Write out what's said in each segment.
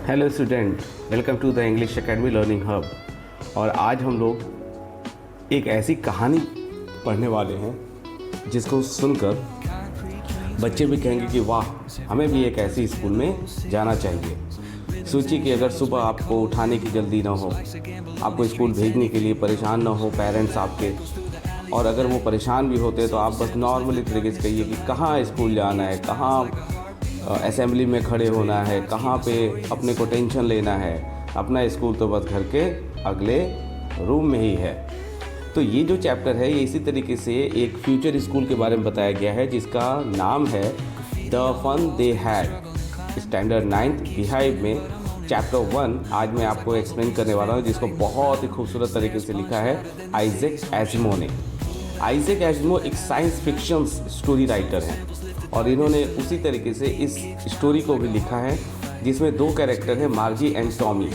Hello student, welcome to the English academy learning hub. और आज हम लोग एक ऐसी कहानी पढ़ने वाले हैं जिसको सुनकर बच्चे भी कहेंगे कि वाह, हमें भी एक ऐसी स्कूल में जाना चाहिए। सोचिए कि अगर सुबह आपको उठाने की जल्दी ना हो, आपको स्कूल भेजने के लिए परेशान ना हो पेरेंट्स आपके, और अगर वो परेशान भी होते तो आप बस नॉर्मली तरीके से कहिए कि कहाँ स्कूल जाना है, कहाँ असेंबली में खड़े होना है, कहाँ पे अपने को टेंशन लेना है, अपना स्कूल तो बस घर के अगले रूम में ही है। तो ये जो चैप्टर है ये इसी तरीके से एक फ्यूचर स्कूल के बारे में बताया गया है जिसका नाम है the fun they had. Standard 9th beehive में चैप्टर 1 आज मैं आपको एक्सप्लेन करने वाला हूँ, जिसको बहुत ही खूबसूरत तरीके से लिखा है आइजैक एजिमो ने। आइजैक एजिमो एक साइंस फिक्शन स्टोरी राइटर हैं और इन्होंने उसी तरीके से इस स्टोरी को भी लिखा है जिसमें दो कैरेक्टर हैं, मार्गी एंड टॉमी।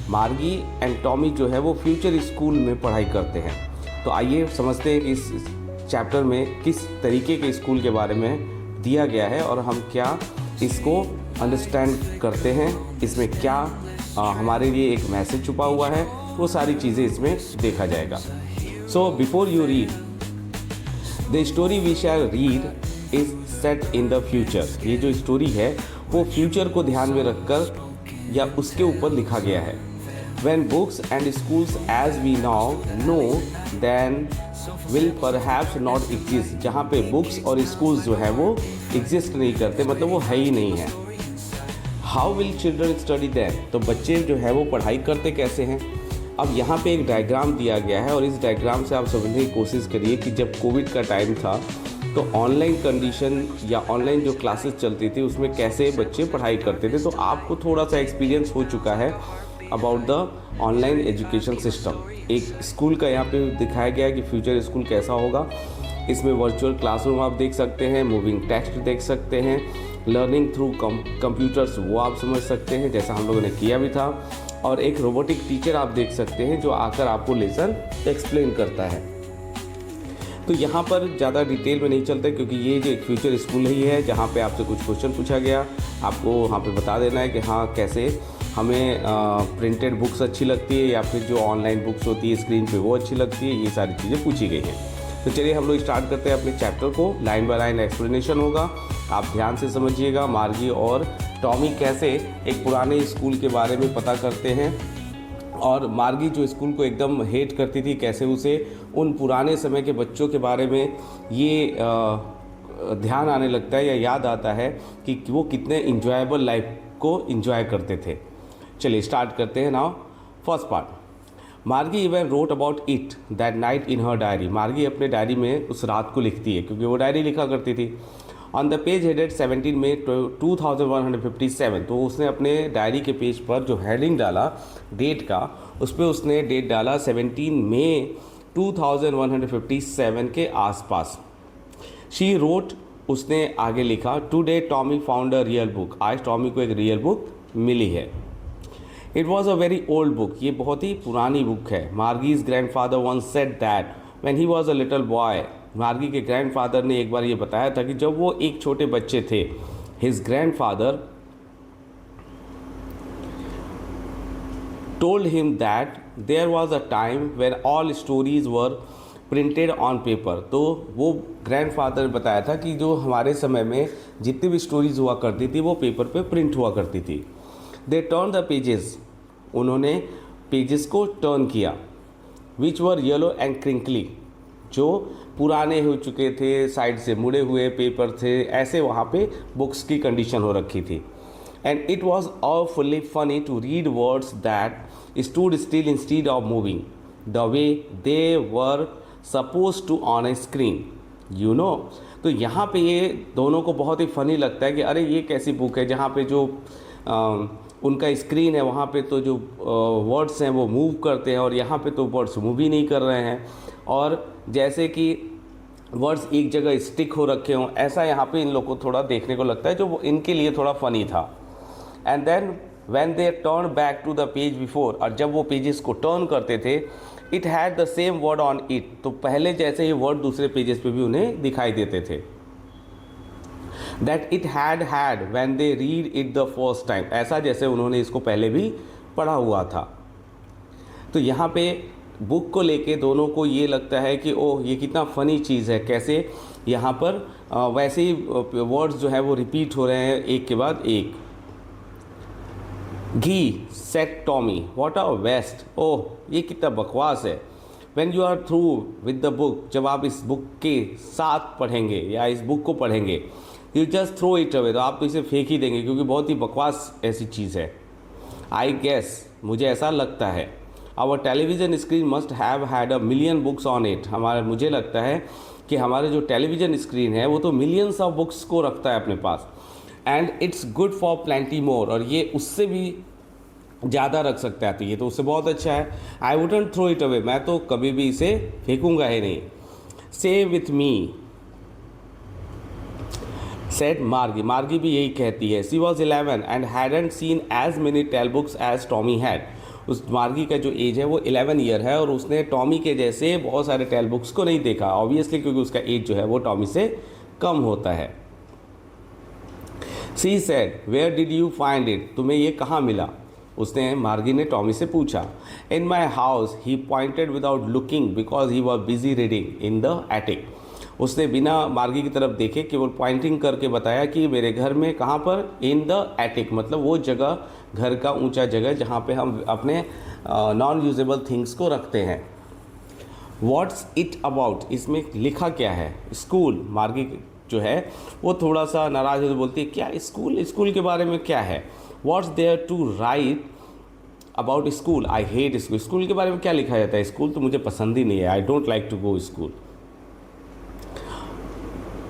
मार्गी एंड टॉमी जो है वो फ्यूचर स्कूल में पढ़ाई करते हैं। तो आइए समझते हैं कि इस चैप्टर में किस तरीके के स्कूल के बारे में दिया गया है और हम क्या इसको अंडरस्टैंड करते हैं, इसमें क्या हमारे लिए एक मैसेज छुपा हुआ है, वो सारी चीज़ें इसमें देखा जाएगा। So before you read the story we shall read is set in the future. ये जो स्टोरी है वो फ्यूचर को ध्यान में रखकर या उसके ऊपर लिखा गया है। When books and schools as we now know then will perhaps not exist, जहाँ पे बुक्स और स्कूल्स जो है वो एग्जिस्ट नहीं करते, मतलब वो है ही नहीं है। How will children study then? तो बच्चे जो है वो पढ़ाई करते कैसे हैं। अब यहाँ पे एक डायग्राम दिया गया है और इस डायग्राम से आप समझने की कोशिश करिए कि जब कोविड का टाइम था तो ऑनलाइन कंडीशन या ऑनलाइन जो क्लासेस चलती थी उसमें कैसे बच्चे पढ़ाई करते थे। तो आपको थोड़ा सा एक्सपीरियंस हो चुका है about the online education system. एक स्कूल का यहाँ पे दिखाया गया है कि फ्यूचर स्कूल कैसा होगा। इसमें वर्चुअल क्लासरूम आप देख सकते हैं, मूविंग टेक्स्ट देख सकते हैं, लर्निंग थ्रू कंप्यूटर्स वो आप समझ सकते हैं जैसा हम लोगों ने किया भी था, और एक रोबोटिक टीचर आप देख सकते हैं जो आकर आपको लेसन एक्सप्लेन करता है। तो यहाँ पर ज़्यादा डिटेल में नहीं चलते क्योंकि ये जो एक फ्यूचर स्कूल ही है जहाँ पे आपसे कुछ क्वेश्चन पूछा गया, आपको वहाँ पे बता देना है कि हाँ कैसे हमें प्रिंटेड बुक्स अच्छी लगती है या फिर जो ऑनलाइन बुक्स होती है स्क्रीन पे वो अच्छी लगती है। ये सारी चीज़ें पूछी गई हैं। तो चलिए हम लोग स्टार्ट करते हैं अपने चैप्टर को। लाइन बाय लाइन एक्सप्लेनेशन होगा, आप ध्यान से समझिएगा। मार्गी और टॉमी कैसे एक पुराने स्कूल के बारे में पता करते हैं और मार्गी जो स्कूल को एकदम हेट करती थी, कैसे उसे उन पुराने समय के बच्चों के बारे में ये ध्यान आने लगता है या याद आता है कि वो कितने इंजॉयबल लाइफ को इंजॉय करते थे। चलिए स्टार्ट करते हैं नाउ। फर्स्ट पार्ट, मार्गी even wrote about it that night in her diary. मार्गी अपने डायरी में उस रात को लिखती है क्योंकि वो डायरी लिखा करती थी। ऑन द पेज हेडेड 17 मई 2157, तो उसने अपने डायरी के पेज पर जो हेडिंग डाला डेट का, उस पर उसने डेट डाला 17 मई 2157 के आसपास। शी रोट, उसने आगे लिखा, today Tommy found a real book. आज टॉमी को एक रियल बुक मिली है। It was a very old book, ये बहुत ही पुरानी बुक है। Margie's grandfather once said that when he was a little boy. Margie के ग्रैंडफादर ने एक बार ये बताया था कि जब वो एक छोटे बच्चे थे, his grandfather told him that there was a time when all stories were printed on paper. तो वो ग्रैंडफादर ने बताया था कि जो हमारे समय में जितनी भी स्टोरीज हुआ करती थी वो पेपर पे प्रिंट हुआ करती थी। दे टर्न द पेजेस, उन्होंने पेजेस को टर्न किया, विच वर येलो एंड क्रिंकली, जो पुराने हो चुके थे, साइड से मुड़े हुए पेपर थे, ऐसे वहाँ पे बुक्स की कंडीशन हो रखी थी। And it was awfully funny to read words that stood still instead of moving the way they were supposed to on a screen, you know। तो यहाँ पे ये दोनों को बहुत ही फ़नी लगता है कि अरे ये कैसी बुक है जहाँ पे जो उनका स्क्रीन है वहाँ पे तो जो वर्ड्स हैं वो मूव करते हैं और यहाँ पे तो वर्ड्स मूव ही नहीं कर रहे हैं, और जैसे कि वर्ड्स एक जगह स्टिक हो रखे हों, ऐसा यहाँ पे इन लोगों को थोड़ा देखने को लगता है जो इनके लिए थोड़ा फ़नी था। And then when they turn back to the page before, और जब वो पेजेस को टर्न करते थे, it had the same word on it, तो पहले जैसे ही वर्ड दूसरे पेजेस पे भी उन्हें दिखाई देते थे। That it had when they read it the first time, ऐसा जैसे उन्होंने इसको पहले भी पढ़ा हुआ था। तो यहाँ पे बुक को लेके दोनों को ये लगता है कि ओह ये कितना फ़नी चीज़ है, कैसे यहाँ पर वैसे ही वर्ड्स जो है वो रिपीट हो रहे हैं एक के बाद एक। Gee said Tommy, what a waste, oh ये कितना बकवास है। When you are through with the book, जब आप इस बुक के साथ पढ़ेंगे या इस बुक को पढ़ेंगे, you just throw it away, तो आप तो इसे फेंक ही देंगे क्योंकि बहुत ही बकवास ऐसी चीज़ है। आई गेस, मुझे ऐसा लगता है, our television screen must have had a million books on it, मुझे लगता है कि हमारे जो टेलीविज़न स्क्रीन है वो तो मिलियंस ऑफ बुक्स को रखता है अपने पास। And it's good for plenty more, और ये उससे भी ज़्यादा रख सकता है, तो ये तो उससे बहुत अच्छा है। I wouldn't throw it away, मैं तो कभी भी इसे फेंकूंगा ही नहीं। से विथ मी सेड मार्गी, मार्गी भी यही कहती है। She was 11 and hadn't seen as many tele books as Tommy had, उस मार्गी का जो एज है वो 11 ईयर है और उसने टॉमी के जैसे बहुत सारे टेल बुक्स को नहीं देखा, ऑब्वियसली क्योंकि उसका एज जो है वो टॉमी से कम होता है। She said where did you find it, तुम्हें ये कहाँ मिला, उसने मार्गी ने टॉमी से पूछा। In my house, he pointed without looking because he was busy reading in the attic, उसने बिना मार्गी की तरफ देखे केवल पॉइंटिंग करके बताया कि मेरे घर में, कहाँ पर, इन द एटिक, मतलब वो जगह, घर का ऊंचा जगह जहाँ पे हम अपने नॉन यूजेबल थिंग्स को रखते हैं। व्हाट्स इट अबाउट, इसमें लिखा क्या है। स्कूल, मार्गी जो है वो थोड़ा सा नाराज होकर बोलती है क्या स्कूल, स्कूल के बारे में क्या है। What's there to write about school, I hate school, school के बारे में क्या लिखा जाता है, स्कूल तो मुझे पसंद ही नहीं है, I don't like to go school.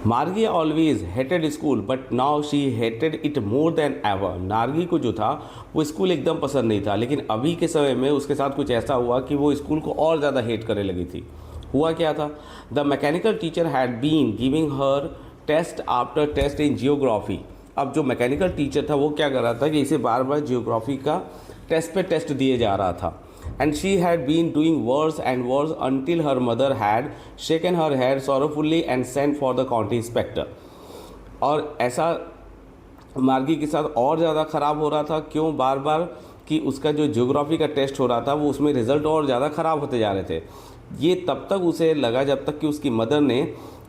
Margie always hated school but now she hated it more than ever, Margie को जो था वो स्कूल एकदम पसंद नहीं था, लेकिन अभी के समय में उसके साथ कुछ ऐसा हुआ कि वो स्कूल को और ज़्यादा हेट करने लगी थी। हुआ क्या था, the mechanical teacher had been giving her test after test in geography, अब जो मैकेनिकल टीचर था वो क्या कर रहा था कि इसे बार बार जियोग्राफी का टेस्ट पे टेस्ट दिए जा रहा था। And she had been doing worse and worse until her mother had shaken her head sorrowfully and sent for the county inspector. और ऐसा मार्गी के साथ और ज़्यादा ख़राब हो रहा था, क्यों, बार बार कि उसका जो ज्योग्राफी का टेस्ट हो रहा था वो उसमें रिज़ल्ट और ज़्यादा ख़राब होते जा रहे थे। ये तब तक उसे लगा जब तक कि उसकी मदर ने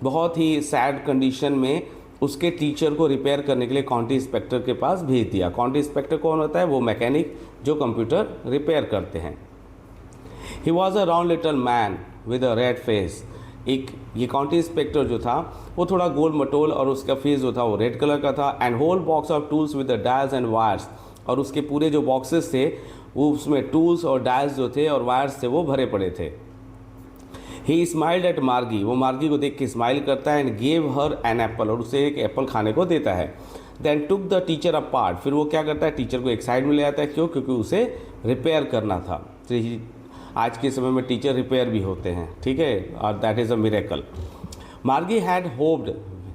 बहुत ही सैड कंडीशन में उसके टीचर को रिपेयर करने के लिए काउंटी इंस्पेक्टर के पास भेज दिया। काउंटी इंस्पेक्टर कौन होता है, वो मैकेनिक जो कंप्यूटर रिपेयर करते हैं। ही was a round little man with a red face, एक ये काउंटी इंस्पेक्टर जो था वो थोड़ा गोल मटोल और उसका फेस जो था वो रेड कलर का था। And whole box of tools with the dials and wires, और उसके पूरे जो बॉक्सेस थे वो उसमें टूल्स और डायल्स जो थे और वायर्स थे वो भरे पड़े थे। ही स्माइल्ड एट मार्गी, वो मार्गी को देख के स्माइल करता है। And gave her an apple, और उसे एक एप्पल खाने को देता है। Then took the teacher apart, फिर वो क्या करता है, टीचर को एक साइड में ले आता है। क्यों, क्योंकि उसे रिपेयर करना था। तो आज के समय में टीचर रिपेयर भी होते हैं, ठीक है, और that is a miracle. Margie had hoped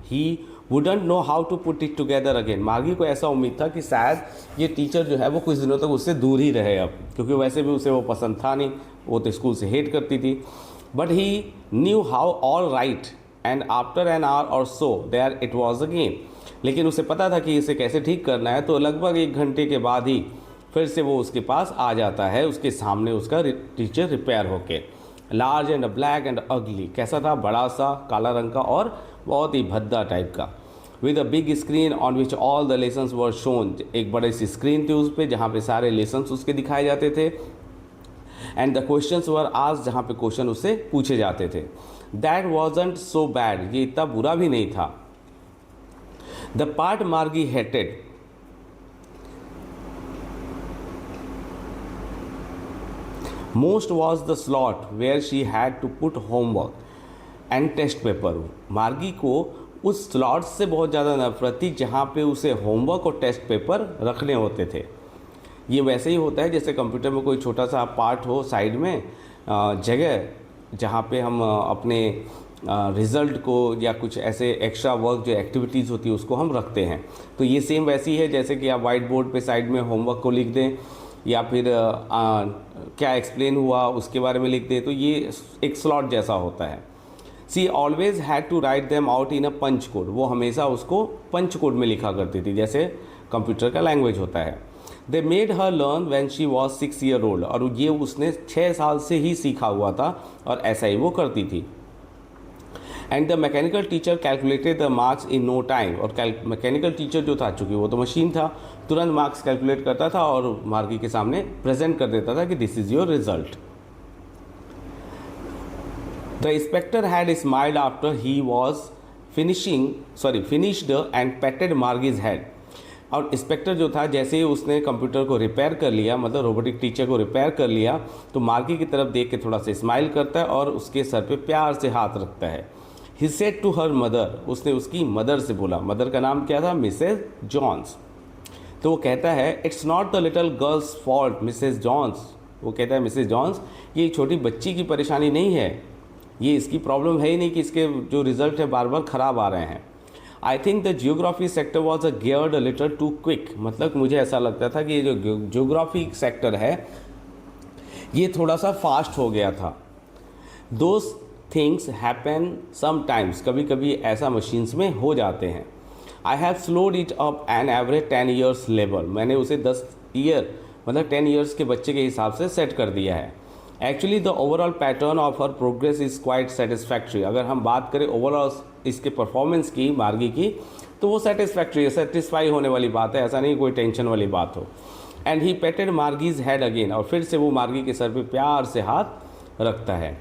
he wouldn't know how to put it together again, Margie को ऐसा उम्मीद था कि शायद ये टीचर जो है वो कुछ दिनों तक उससे दूर ही रहे अब, क्योंकि वैसे भी उसे वो पसंद था नहीं, वो तो स्कूल से हेट करती थी। But he knew how all right and after an hour or so there it was again, लेकिन उसे पता था कि इसे कैसे ठीक करना है। तो लगभग 1 घंटे के बाद ही फिर से वो उसके पास आ जाता है, उसके सामने उसका टीचर रिपेयर होके। लार्ज एंड ब्लैक एंड अगली, कैसा था, बड़ा सा काला रंग का और बहुत ही भद्दा टाइप का। With a big screen on which all the lessons were shown, एक बड़े सी स्क्रीन थी उस पर जहाँ पे सारे लेसन्स उसके दिखाए जाते थे। And the questions were asked, जहाँ पे क्वेश्चन उससे पूछे जाते थे। दैट वॉजंट सो बैड, ये इतना बुरा भी नहीं था। द पार्ट मार्गी hated, most was the slot where she had to put homework and test paper, मार्गी को उस स्लॉट से बहुत ज़्यादा नफरत थी जहाँ पे उसे होमवर्क और टेस्ट पेपर रखने होते थे। ये वैसे ही होता है जैसे कंप्यूटर में कोई छोटा सा पार्ट हो साइड में जगह, जहाँ पे हम अपने रिज़ल्ट को या कुछ ऐसे एक्स्ट्रा वर्क जो एक्टिविटीज़ होती है उसको हम रखते हैं। तो ये सेम वैसी है जैसे कि आप वाइट बोर्ड पे साइड में होमवर्क को लिख दें या फिर क्या एक्सप्लेन हुआ उसके बारे में लिख दें, तो ये एक स्लॉट जैसा होता है। She always had to write them out in a punch code, वो हमेशा उसको पंच कोड में लिखा करती थी, जैसे कंप्यूटर का लैंग्वेज होता है। They made her learn when she was 6 year old, और ये उसने 6 साल से ही सीखा हुआ था और ऐसा ही वो करती थी। And the mechanical teacher calculated the marks in no time, और मैकेनिकल टीचर जो था, चूँकि वो तो मशीन था, तुरंत मार्क्स कैलकुलेट करता था और मार्गी के सामने प्रेजेंट कर देता था कि this is your result. The inspector had smiled after he was finished and patted Margie's head, और इंस्पेक्टर जो था, जैसे ही उसने कंप्यूटर को रिपेयर कर लिया, मतलब रोबोटिक टीचर को रिपेयर कर लिया, तो मार्गी की तरफ देख के थोड़ा सा स्माइल करता है और उसके सर पे प्यार से हाथ रखता है। He said to her mother, उसने उसकी मदर से बोला, मदर का नाम क्या था, मिसेज जॉन्स। तो वो कहता है it's not the little girl's fault Mrs Jones, वो कहता है मिसेज जॉन्स, ये छोटी बच्ची की परेशानी नहीं है, ये इसकी प्रॉब्लम है ही नहीं कि इसके जो रिजल्ट है बार बार ख़राब आ रहे हैं। I think the geography sector was geared a little too quick, मतलब मुझे ऐसा लगता था कि ये जो जियोग्राफी सेक्टर है ये थोड़ा सा फास्ट हो गया था। दोज थिंग्स हैपन समटाइम्स, कभी कभी ऐसा मशीन्स में हो जाते हैं। I have slowed it up an average 10 years level, मैंने उसे 10 ईयर मतलब 10 ईयर्स के बच्चे के हिसाब से सेट कर दिया है। Actually the overall pattern of her progress is quite satisfactory, अगर हम बात करें ओवरऑल इसके परफॉर्मेंस की, मार्गी की, तो वो सेटिस्फैक्ट्री है, सेटिस्फाई होने वाली बात है, ऐसा नहीं कोई टेंशन वाली बात हो। And he पेटेड Margie's head again, और फिर से वो मार्गी के सर पे प्यार से हाथ रखता है।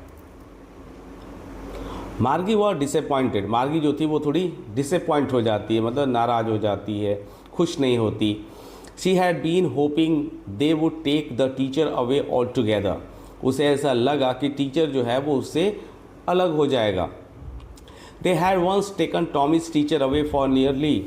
मार्गी वॉज डिसअपॉइंटेड, मार्गी जो थी वो थोड़ी डिसअपॉइंट हो जाती है, मतलब नाराज़ हो जाती है, खुश नहीं होती। She had been hoping they would take the teacher away all together, उसे ऐसा लगा कि टीचर जो है वो उससे अलग हो जाएगा। They had once taken Tommy's teacher away for nearly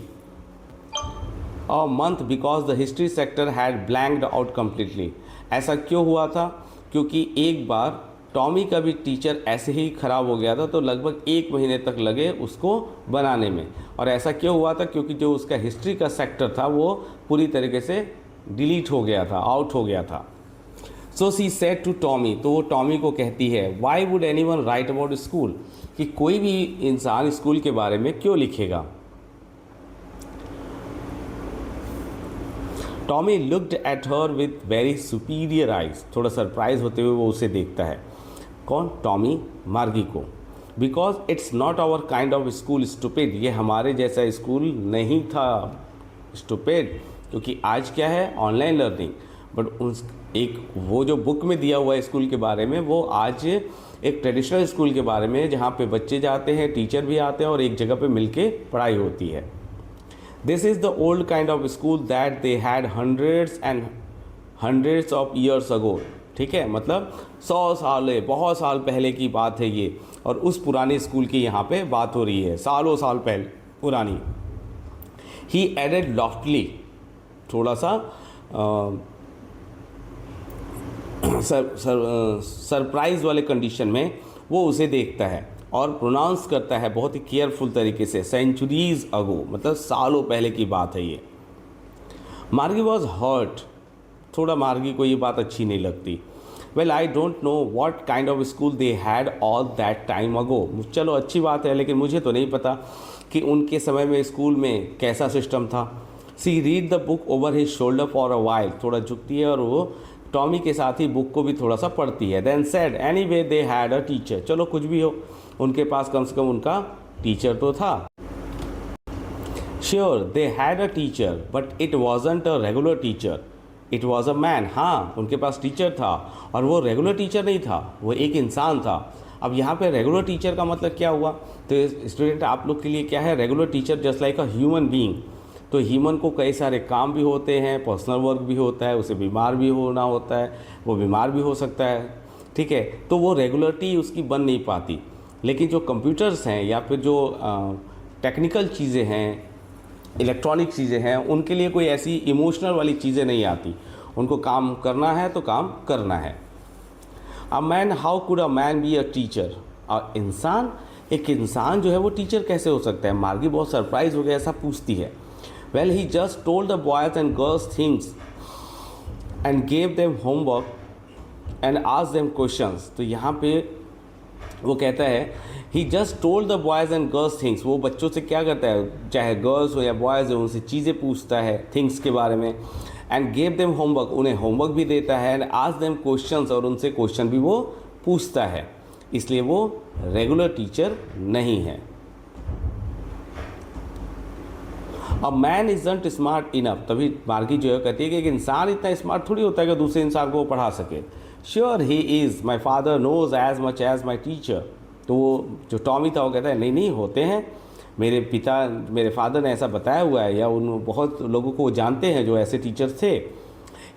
a month because the history sector had blanked out completely, ऐसा क्यों हुआ था, क्योंकि एक बार टॉमी का भी टीचर ऐसे ही ख़राब हो गया था, तो लगभग 1 महीने तक लगे उसको बनाने में। और ऐसा क्यों हुआ था, क्योंकि जो उसका हिस्ट्री का सेक्टर था वो पूरी तरीके से डिलीट हो गया था, आउट हो गया था। सो सी सेड टू टॉमी, तो वो टॉमी को कहती है, why would any one right about school, कि कोई भी इंसान स्कूल के बारे में क्यों लिखेगा। Tommy looked at her with very superior eyes, थोड़ा सरप्राइज होते हुए वो उसे देखता है। कौन, टॉमी, मार्गी को। Because it's not our kind of school stupid, ये हमारे जैसा स्कूल नहीं था स्टूपिड, क्योंकि आज क्या है, ऑनलाइन लर्निंग, बट उस एक वो जो बुक में दिया हुआ है स्कूल के बारे में, वो आज एक ट्रेडिशनल स्कूल के बारे में, जहाँ पे बच्चे जाते हैं, टीचर भी आते हैं और एक जगह पे मिलके पढ़ाई होती है। This is the old kind of school that they had hundreds and hundreds of years ago, ठीक है, मतलब 100 साल, बहुत साल पहले की बात है ये, और उस पुराने स्कूल की यहाँ पे बात हो रही है, सालों साल पहले पुरानी। ही एडेड लॉफ्टली, थोड़ा सा सरप्राइज वाले कंडीशन में वो उसे देखता है और प्रोनाउंस करता है बहुत ही केयरफुल तरीके से, सेंचुरीज अगो, मतलब सालों पहले की बात है ये। मार्गी वॉज हर्ट, थोड़ा मार्गी को ये बात अच्छी नहीं लगती। Well I don't know what kind of school they had all that time ago, चलो अच्छी बात है, लेकिन मुझे तो नहीं पता कि उनके समय में स्कूल में कैसा सिस्टम था। She read the book over his shoulder for a while, थोड़ा झुकती है और वो टॉमी के साथ ही बुक को भी थोड़ा सा पढ़ती है। Then said anyway they had a teacher, चलो कुछ भी हो, उनके पास कम से कम उनका टीचर तो था। Sure they had a teacher but it wasn't a regular teacher, it was a man, हाँ उनके पास टीचर था और वो रेगुलर टीचर नहीं था, वो एक इंसान था। अब यहाँ पे रेगुलर टीचर का मतलब क्या हुआ, तो स्टूडेंट आप लोग के लिए क्या है, regular teacher just like a human being, तो ह्यूमन को कई सारे काम भी होते हैं, पर्सनल वर्क भी होता है, उसे बीमार भी होना होता है, वो बीमार भी हो सकता है, ठीक है, तो वो रेगुलरिटी उसकी बन नहीं पाती। लेकिन जो कंप्यूटर्स हैं या फिर जो टेक्निकल चीज़ें हैं, इलेक्ट्रॉनिक चीज़ें हैं, उनके लिए कोई ऐसी इमोशनल वाली चीज़ें नहीं आती, उनको काम करना है तो काम करना है। A man, how could a man be a teacher, इंसान, एक इंसान जो है वो टीचर कैसे हो सकता है। मार्गी बहुत सरप्राइज हो गया, ऐसा पूछती है। Well he just told the boys and girls things and gave them homework and asked them questions, तो यहाँ पे वो कहता है he just told the boys and girls things. वो बच्चों से क्या करता है, चाहे गर्ल्स हो या बॉयज़ हो, उनसे चीज़ें पूछता है थिंग्स के बारे में। एंड गेव देम होमवर्क, उन्हें होमवर्क भी देता है। एंड आस्क देम क्वेश्चंस, और उनसे क्वेश्चन भी वो पूछता है। इसलिए वो रेगुलर टीचर नहीं है। A man isn't smart enough, तभी मार्गी जो है कहती है कि एक इंसान इतना स्मार्ट थोड़ी होता है कि दूसरे इंसान को वो पढ़ा सके। Sure he is, my father knows as much as my teacher. तो वो जो टॉमी था वो कहता है नहीं नहीं होते हैं, मेरे फादर ने ऐसा बताया हुआ है, या उन बहुत लोगों को वो जानते हैं जो ऐसे टीचर्स थे।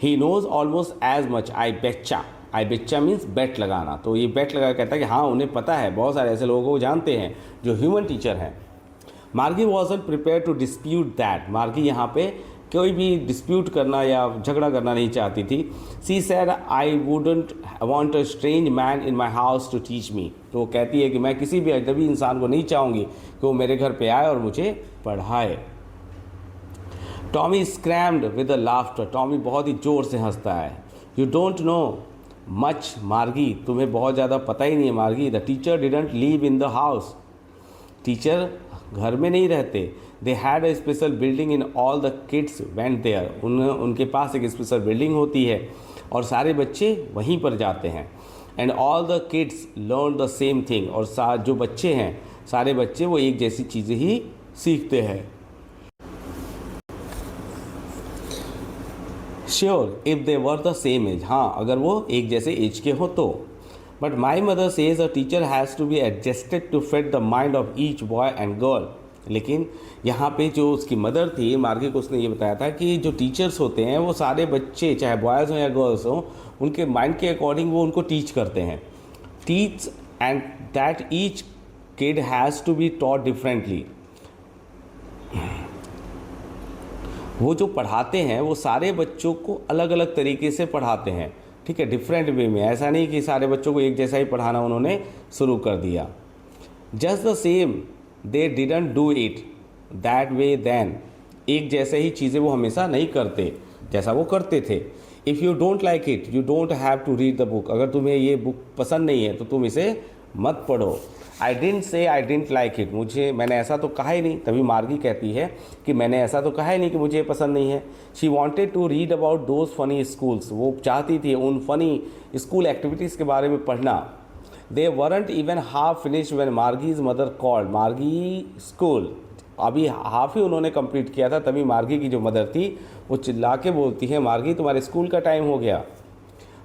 He knows almost as much, I betcha means bet लगाना। तो ये बेट लगा कहता है कि हाँ उन्हें पता है, बहुत सारे ऐसे लोगों को जानते हैं जो ह्यूमन टीचर हैं। Margie wasn't prepared to dispute that, Margie यहाँ पे कोई भी डिस्प्यूट करना या झगड़ा करना नहीं चाहती थी। She said I wouldn't want a strange man in my house to teach me. तो वो कहती है कि मैं किसी भी अजनबी इंसान को नहीं चाहूँगी कि वो मेरे घर पे आए और मुझे पढ़ाए। Tommy screamed with a laughter, Tommy बहुत ही ज़ोर से हंसता है। यू डोंट नो मच मार्गी, तुम्हें बहुत ज़्यादा पता ही नहीं है Margie. The teacher didn't live in the house, teacher घर में नहीं रहते। They had a special building in all the kids went there, उनके पास एक स्पेशल बिल्डिंग होती है और सारे बच्चे वहीं पर जाते हैं। And all the kids learn the same thing, और जो बच्चे हैं सारे बच्चे वो एक जैसी चीज़ें ही सीखते हैं। Sure if they were the same age, हाँ अगर वो एक जैसे एज के हो तो। But my mother says a teacher has to be adjusted to fit the mind of each boy and girl. लेकिन यहाँ पे जो उसकी मदर थी मार्गी को, उसने ये बताया था कि जो टीचर्स होते हैं वो सारे बच्चे चाहे बॉयज़ हों या गर्ल्स हों उनके माइंड के अकॉर्डिंग वो उनको टीच करते हैं। Teach and that each kid has to be taught differently, वो जो पढ़ाते हैं वो सारे बच्चों को अलग अलग तरीके से पढ़ाते हैं, ठीक है, डिफरेंट वे में। ऐसा नहीं कि सारे बच्चों को एक जैसा ही पढ़ाना उन्होंने शुरू कर दिया। Just the same they didn't do it that way then, एक जैसे ही चीज़ें वो हमेशा नहीं करते जैसा वो करते थे। If you don't like it you don't have to read the book, अगर तुम्हें ये बुक पसंद नहीं है तो तुम इसे मत पढ़ो। आई didn't say I didn't like it, मैंने ऐसा तो कहा ही नहीं। तभी मार्गी कहती है कि मैंने ऐसा तो कहा ही नहीं कि मुझे पसंद नहीं है। She wanted to read about those funny schools, वो चाहती थी उन फनी स्कूल एक्टिविटीज़ के बारे में पढ़ना। They weren't even half finish when Margie's mother called Margie school, अभी हाफ ही उन्होंने कंप्लीट किया था तभी मार्गी की जो मदर थी वो चिल्ला के बोलती है मार्गी तुम्हारे स्कूल का टाइम हो गया।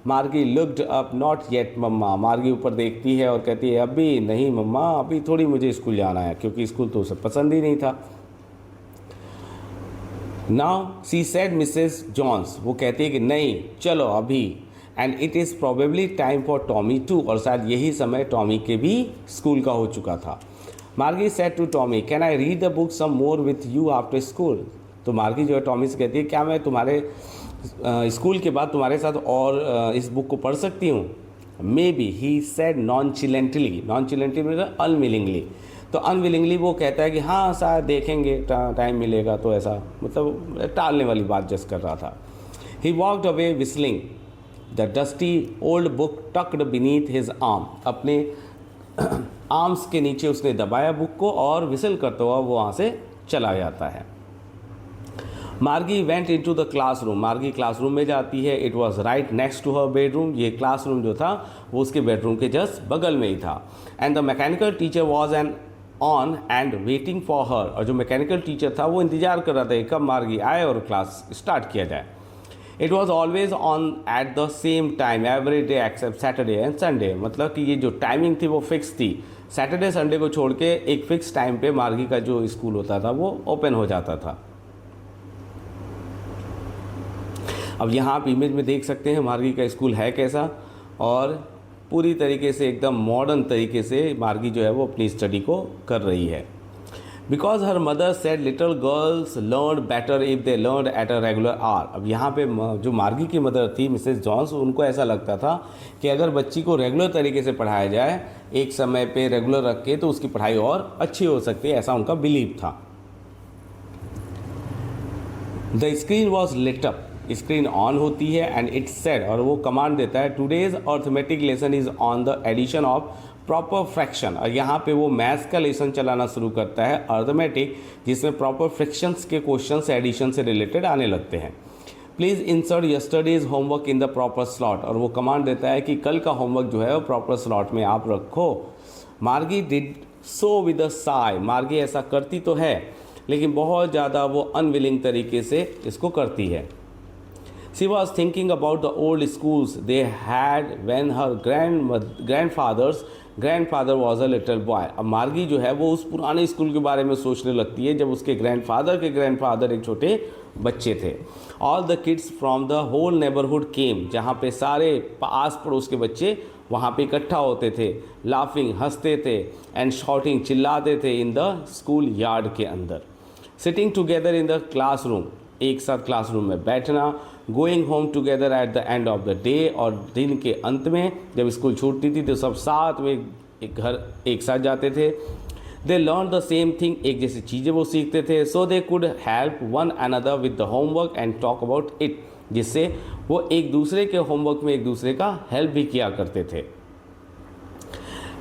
मार्गी लुक्ड अप नॉट येट मम्मा, मार्गी ऊपर देखती है और कहती है अभी नहीं मम्मा, अभी थोड़ी मुझे स्कूल जाना है, क्योंकि स्कूल तो उसे पसंद ही नहीं था। Now see said Mrs Jones, वो कहती है कि नहीं चलो अभी। And it is probably time for Tommy too, और शायद यही समय टॉमी के भी स्कूल का हो चुका था। Margie said to Tommy can I read the book some more with you after school, तो मार्गी जो है टॉमी से कहती है क्या मैं तुम्हारे स्कूल के बाद तुम्हारे साथ और इस बुक को पढ़ सकती हूँ। मे बी ही सेड नॉनचिलेंटली, नॉनचिलेंटली मतलब अनविलिंगली, तो अनविलिंगली वो कहता है कि हाँ शायद देखेंगे टाइम मिलेगा, तो ऐसा मतलब टालने वाली बात जस्ट कर रहा था। He walked away whistling the dusty old book tucked beneath his arm, अपने आर्म्स के नीचे उसने दबाया बुक को और विसल करते हुआ वो वहाँ से चला जाता है। Margie went into the classroom, Margie classroom में जाती है। It was right next to her bedroom, ये क्लासरूम जो था वो उसके बेडरूम के जस्ट बगल में ही था। And the mechanical teacher was an on and waiting for her, और जो मैकेनिकल टीचर था वो इंतजार कर रहा था कि कब मार्गी आए और क्लास स्टार्ट किया जाए। It was always on at the same time every day except Saturday and Sunday, मतलब कि ये जो टाइमिंग थी वो फिक्स थी, सैटरडे संडे को छोड़ के एक फिक्स टाइम पे मार्गी का जो स्कूल होता था वो ओपन हो जाता था। अब यहाँ आप इमेज में देख सकते हैं मार्गी का स्कूल है कैसा, और पूरी तरीके से एकदम मॉडर्न तरीके से मार्गी जो है वो अपनी स्टडी को कर रही है। Because her mother said little girls learn better if they learn at a regular hour, अब यहाँ पे जो मार्गी की मदर थी मिसेस जॉन्स, उनको ऐसा लगता था कि अगर बच्ची को रेगुलर तरीके से पढ़ाया जाए एक समय पे रेगुलर रख के तो उसकी पढ़ाई और अच्छी हो सकती है, ऐसा उनका बिलीव था। The screen was lit up, screen on होती है एंड इट सेड, और वो कमांड देता है today's arithmetic lesson is on the addition of proper fraction, और यहाँ पे वो मैथ्स का लेसन चलाना शुरू करता है अर्थमेटिक, जिसमें प्रॉपर फ्रैक्शंस के क्वेश्चन एडिशन से रिलेटेड आने लगते हैं। Please insert yesterday's homework in the proper slot, और वो कमांड देता है कि कल का होमवर्क जो है वो प्रॉपर स्लॉट में आप रखो। मार्गी did so with a Sai, मार्गी ऐसा करती तो है लेकिन बहुत ज़्यादा वो अनविलिंग तरीके से इसको करती है। She was thinking about the old schools they had when her grandfather was a little boy. अब मार्गी जो है वो उस पुराने स्कूल के बारे में सोचने लगती है जब उसके ग्रैंडफादर एक छोटे बच्चे थे। All the kids from the whole neighborhood came, जहाँ पे सारे आस पड़ोस के बच्चे वहाँ पे इकट्ठा होते थे, लाफिंग हंसते थे, एंड शॉटिंग चिल्लाते थे इन द स्कूल यार्ड के अंदर। Sitting together in the classroom, एक साथ क्लासरूम में बैठना। Going home together at the end of the day, और दिन के अंत में जब स्कूल छूटती थी तो सब साथ में एक साथ जाते थे। They learn the same thing, एक जैसी चीज़ें वो सीखते थे। So they could help one another with the homework and talk about it, जिससे वो एक दूसरे के होमवर्क में एक दूसरे का हेल्प भी किया करते थे।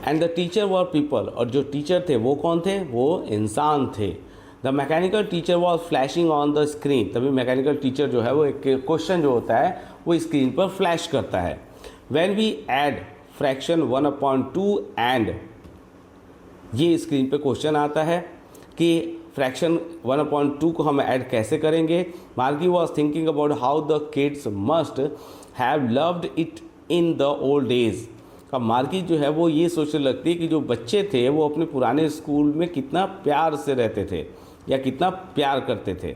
And the teacher were people, और जो टीचर थे वो कौन थे? वो इंसान थे। The mechanical teacher was flashing on the screen, तभी मैकेनिकल टीचर जो है वो एक क्वेश्चन जो होता है वो स्क्रीन पर फ्लैश करता है। When we add fraction 1/2 and, ये स्क्रीन पे क्वेश्चन आता है कि फ्रैक्शन 1/2 को हम ऐड कैसे करेंगे। मार्गी was thinking about how the kids must have loved it in the old days. अब मार्गी जो है वो ये सोचने लगती है कि जो बच्चे थे वो अपने पुराने स्कूल में कितना प्यार से रहते थे या कितना प्यार करते थे।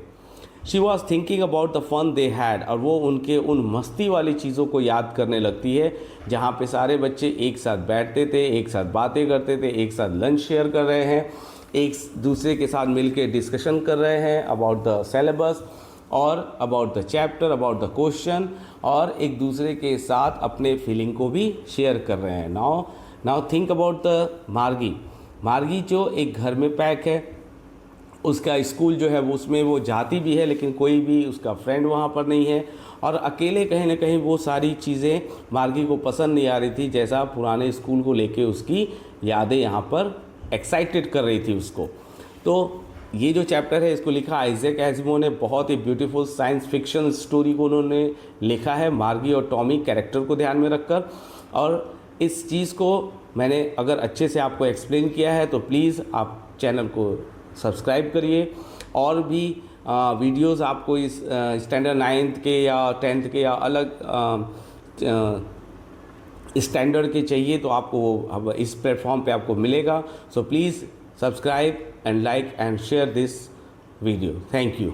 She was thinking about the fun they had, और वो उनके उन मस्ती वाली चीज़ों को याद करने लगती है जहाँ पे सारे बच्चे एक साथ बैठते थे, एक साथ बातें करते थे, एक साथ लंच शेयर कर रहे हैं, एक दूसरे के साथ मिलके डिस्कशन कर रहे हैं अबाउट द सिलेबस और about the chapter, about the question, और एक दूसरे के साथ अपने फीलिंग को भी शेयर कर रहे हैं। नाउ थिंक अबाउट द मार्गी जो एक घर में पैक है, उसका स्कूल जो है वो उसमें वो जाती भी है लेकिन कोई भी उसका फ्रेंड वहाँ पर नहीं है, और अकेले कहीं ना कहीं वो सारी चीज़ें मार्गी को पसंद नहीं आ रही थी, जैसा पुराने स्कूल को लेके उसकी यादें यहाँ पर एक्साइटेड कर रही थी उसको। तो ये जो चैप्टर है इसको लिखा आइजैक एजिमो ने, बहुत ही ब्यूटीफुल साइंस फिक्शन स्टोरी को उन्होंने लिखा है मार्गी और टॉमी कैरेक्टर को ध्यान में रखकर। और इस चीज़ को मैंने अगर अच्छे से आपको एक्सप्लेन किया है तो प्लीज़ आप चैनल को सब्सक्राइब करिए, और भी वीडियोस आपको इस स्टैंडर्ड 9th के या 10th के या अलग स्टैंडर्ड के चाहिए तो आपको इस प्लेटफॉर्म पे आपको मिलेगा। So please subscribe and like and share this video. Thank you.